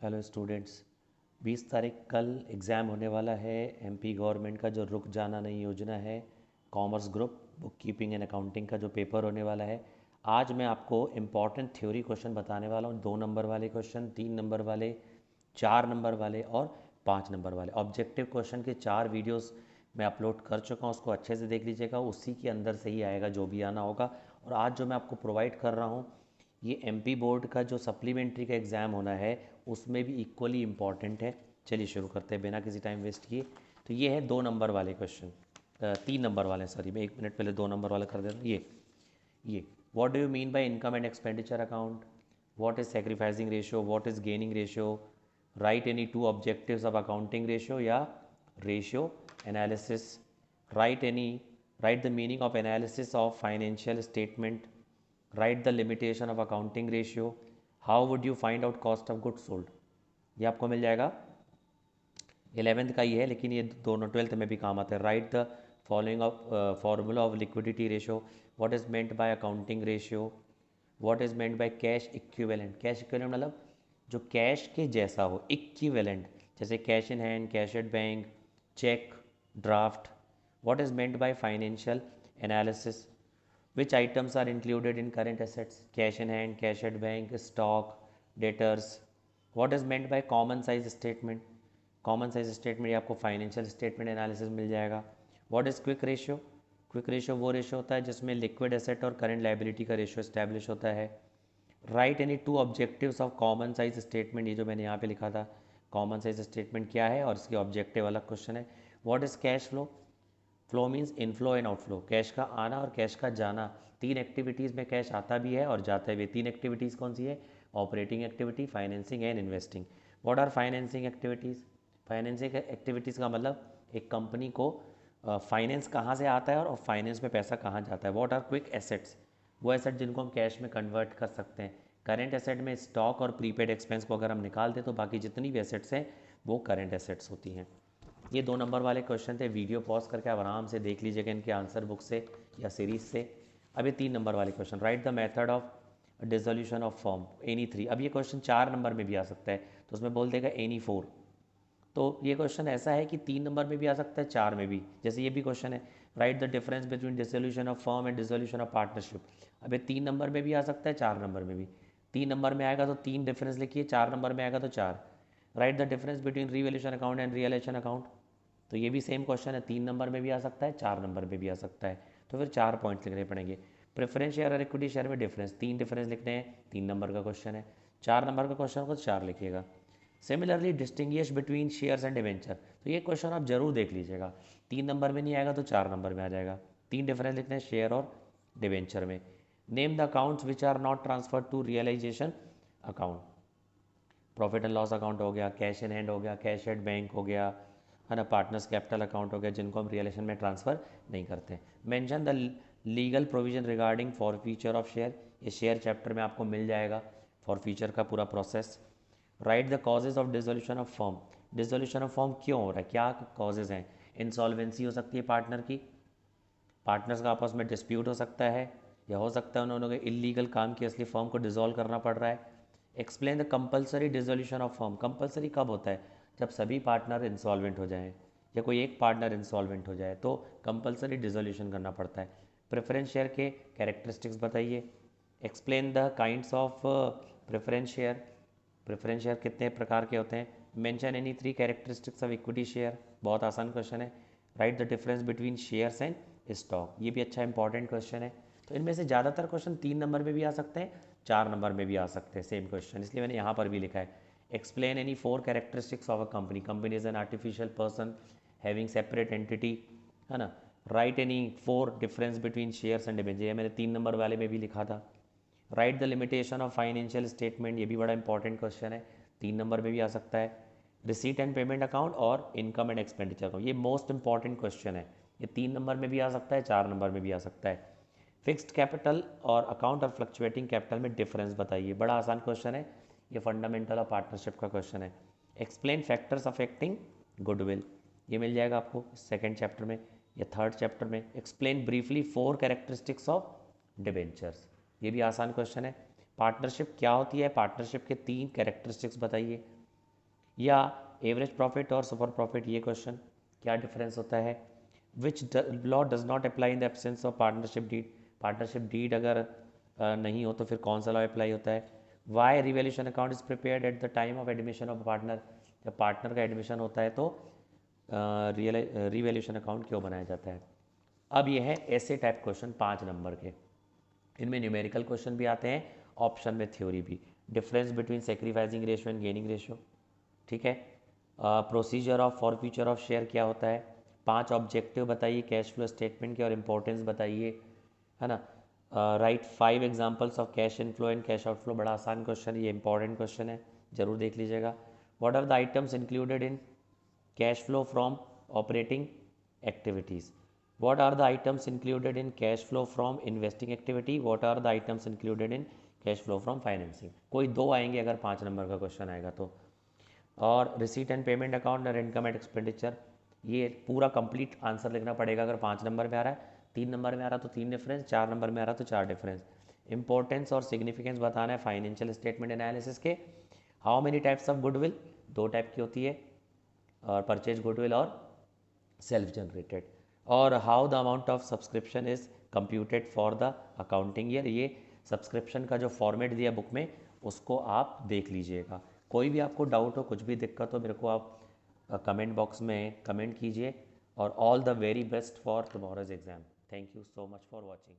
Hello students. 20 तारीख कल exam होने वाला है। एमपी गवर्नमेंट का जो रुक जाना नहीं योजना है, commerce group book keeping and accounting का जो पेपर होने वाला है, आज मैं आपको इम्पॉर्टेंट थ्योरी क्वेश्चन बताने वाला हूँ। 2 नंबर वाले क्वेश्चन, 3 नंबर वाले, 4 नंबर वाले और 5 नंबर वाले। ऑब्जेक्टिव क्वेश्चन के 4 वीडियोस मैं अपलोड कर चुका हूँ, उसको अच्छे से देख लीजिएगा। उसी के अंदर से ही आएगा जो भी आना होगा। और आज जो मैं आपको प्रोवाइड कर रहा हूँ, ये एमपी बोर्ड का जो सप्लीमेंट्री का एग्ज़ाम होना है उसमें भी इक्वली इम्पॉर्टेंट है। चलिए शुरू करते हैं बिना किसी टाइम वेस्ट किए। तो ये है 2 नंबर वाले क्वेश्चन, 3 नंबर वाले, सॉरी मैं 1 मिनट पहले 2 नंबर वाला कर देता हूँ। ये what do you mean by income and expenditure account, what is sacrificing ratio, what is gaining ratio, write any 2 objectives of accounting ratio या ratio analysis, write any write the meaning of analysis of financial statement, write the limitation of accounting ratio, how would you find out cost of good sold. ये आपको मिल जाएगा। 11th का ही है लेकिन ये दोनों 12th में भी काम आता है। Right the following of formula of liquidity ratio, what is meant by accounting ratio, what is meant by cash equivalent. Cash equivalent मतलब जो कैश के जैसा हो, इक्विवेलेंट जैसे cash in hand, cash at bank, cheque, draft. What is meant by financial analysis, which items are included in current assets, cash in hand, cash at bank, stock, debtors. What is meant by common size statement, common size statement ये आपको financial statement analysis मिल जाएगा। What is quick ratio, quick ratio वो ratio होता है जिसमें liquid asset और current liability का ratio establish होता है। Right any 2 objectives of common size statement, ये जो मैंने यहाँ पे लिखा था कॉमन साइज स्टेटमेंट क्या है और इसके ऑब्जेक्टिव अलग क्वेश्चन है। What is cash flow, flow means inflow and outflow, cash का आना और कैश का जाना। 3 एक्टिविटीज़ में कैश आता भी है और जाता भी है। 3 एक्टिविटीज़ कौन सी है? Operating activity, financing and investing. What are financing activities, financing activities का मतलब एक कंपनी को फाइनेंस कहाँ से आता है और फाइनेंस में पैसा कहाँ जाता है। व्हाट आर क्विक एसेट्स, वो एसेट जिनको हम कैश में कन्वर्ट कर सकते हैं। करेंट एसेट में स्टॉक और प्रीपेड एक्सपेंस को अगर हम निकाल दें तो बाकी जितनी भी एसेट्स हैं वो करेंट एसेट्स होती हैं। ये 2 नंबर वाले क्वेश्चन थे, वीडियो पॉज करके आप आराम से देख लीजिएगा इनके आंसर बुक से या सीरीज से। अब ये 3 नंबर वाले question, right the method of dissolution of form any 3। अब ये क्वेश्चन 4 नंबर में भी आ सकता है तो उसमें बोल देगा एनी 4। तो ये क्वेश्चन ऐसा है कि 3 नंबर में भी आ सकता है, 4 में भी। जैसे ये भी क्वेश्चन है, right the difference between dissolution of firm and dissolution of partnership. अब ये 3 नंबर में भी आ सकता है, 4 नंबर में भी। 3 नंबर में आएगा तो 3 डिफरेंस लिखिए, 4 नंबर में आएगा तो 4। Right the difference between revaluation account and realisation account, तो ये भी सेम क्वेश्चन है, 3 नंबर में भी आ सकता है, 4 नंबर में भी आ सकता है। तो फिर 4 पॉइंट्स लिखने पड़ेंगे। प्रेफरेंस शेयर और इक्विटी शेयर में डिफरेंस, 3 डिफरेंस लिखने हैं, 3 नंबर का क्वेश्चन है। 4 नंबर का क्वेश्चन को 4 लिखिएगा। Similarly distinguish between shares and debenture, तो ये क्वेश्चन आप जरूर देख लीजिएगा। 3 नंबर में नहीं आएगा तो 4 नंबर में आ जाएगा। 3 डिफरेंस लिखने हैं शेयर और डिवेंचर में। Name the accounts which are not transfer to realisation account, profit and loss account हो गया, कैश इन हैंड हो गया, कैश एट बैंक हो गया, है ना, पार्टनर्स कैपिटल अकाउंट हो गया, जिनको हम रियलेशन में ट्रांसफ़र नहीं करते। Mention the legal provision regarding for feature of share, ये शेयर चैप्टर में आपको मिल जाएगा फॉर फीचर का पूरा process. Right the causes of dissolution of form, dissolution of form क्यों हो रहा है, क्या कॉजेज हैं। इंसॉल्वेंसी हो सकती है पार्टनर की, पार्टनर्स का आपस में डिस्प्यूट हो सकता है, या हो सकता है उन्होंने इलीगल काम किया इसलिए फर्म को डिसॉल्व करना पड़ रहा है। Explain the compulsory dissolution of firm, compulsory कब होता है, जब सभी पार्टनर इंसॉल्वेंट हो जाएं या कोई एक पार्टनर इंसॉल्वेंट हो जाए तो कंपलसरी डिसोल्यूशन करना पड़ता है। प्रेफरेंस शेयर के कैरेक्टरिस्टिक्स बताइए। Explain the kinds of preference share, preference share कितने प्रकार के होते हैं। Mention any 3 characteristics of equity share, बहुत आसान क्वेश्चन है। Right the difference between shares and stock, ये भी अच्छा इंपॉर्टेंट क्वेश्चन है। तो इनमें से ज़्यादातर क्वेश्चन 3 नंबर में भी आ सकते हैं, 4 नंबर में भी आ सकते हैं सेम क्वेश्चन, इसलिए मैंने यहाँ पर भी लिखा है। Explain any 4 characteristics of a company, company is an artificial person having separate entity, है ना। Right any 4 difference between shares and debenture, ये मैंने 3 नंबर वाले में भी लिखा था। Right the limitation of financial statement, ये भी बड़ा इंपॉर्टेंट क्वेश्चन है, 3 नंबर में भी आ सकता है। रिसीट एंड पेमेंट अकाउंट और इनकम एंड एक्सपेंडिचर अकाउंट, ये मोस्ट इंपॉर्टेंट क्वेश्चन है, ये 3 नंबर में भी आ सकता है, 4 नंबर में भी आ सकता है। फिक्स्ड कैपिटल और अकाउंट और फ्लक्चुएटिंग कैपिटल में डिफरेंस बताइए, बड़ा आसान क्वेश्चन है, ये फंडामेंटल ऑफ पार्टनरशिप का क्वेश्चन है। एक्सप्लेन फैक्टर्स अफेक्टिंग गुडविल, ये मिल जाएगा आपको सेकेंड चैप्टर में या थर्ड चैप्टर में। Explain briefly 4 characteristics of debentures, ये भी आसान क्वेश्चन है। पार्टनरशिप क्या होती है, पार्टनरशिप के 3 कैरेक्टरिस्टिक्स बताइए। या एवरेज प्रॉफिट और सुपर प्रॉफिट, ये क्वेश्चन क्या डिफरेंस होता है। Which law does not apply in the absence of partnership deed, partnership deed अगर नहीं हो तो फिर कौन सा लॉ अप्लाई होता है। Why revaluation account is prepared at the time of admission of partner, जब पार्टनर का एडमिशन होता है तो रिवैल्यूएशन अकाउंट क्यों बनाया जाता है। अब ये है ऐसे टाइप क्वेश्चन 5 नंबर के, इनमें न्यूमेरिकल क्वेश्चन भी आते हैं, ऑप्शन में थ्योरी भी। Difference between sacrificing ratio and gaining ratio, ठीक है। Procedure of for future of share क्या होता है। 5 ऑब्जेक्टिव बताइए कैश फ्लो स्टेटमेंट के और इम्पोर्टेंस बताइए, है ना। Right 5 examples of cash inflow and cash outflow, बड़ा आसान क्वेश्चन है, ये इंपॉर्टेंट क्वेश्चन है, जरूर देख लीजिएगा। What are the items included in cash flow from operating activities, what are the items included in cash flow from investing activity, what are the items included in cash flow from financing। कोई 2 आएंगे अगर 5 number का question आएगा तो। और receipt and payment account और income and expenditure, ये पूरा कंप्लीट आंसर लिखना पड़ेगा अगर 5 नंबर में आ रहा है। 3 नंबर में आ रहा तो 3 डिफरेंस, 4 नंबर में आ रहा तो 4 डिफरेंस। इंपॉर्टेंस और सिग्निफिकेंस बताना है फाइनेंशियल स्टेटमेंट एनालिसिस के। How many types of goodwill, 2 type की होती है, और परचेज गुडविल और सेल्फ जनरेटेड। और how the amount of subscription is computed for the accounting year, ये सब्सक्रिप्शन का जो फॉर्मेट दिया बुक में उसको आप देख लीजिएगा। कोई भी आपको डाउट हो, कुछ भी दिक्कत हो, मेरे को आप कमेंट बॉक्स में कमेंट कीजिए। और all the very best for tomorrow's exam. Thank you so much for watching.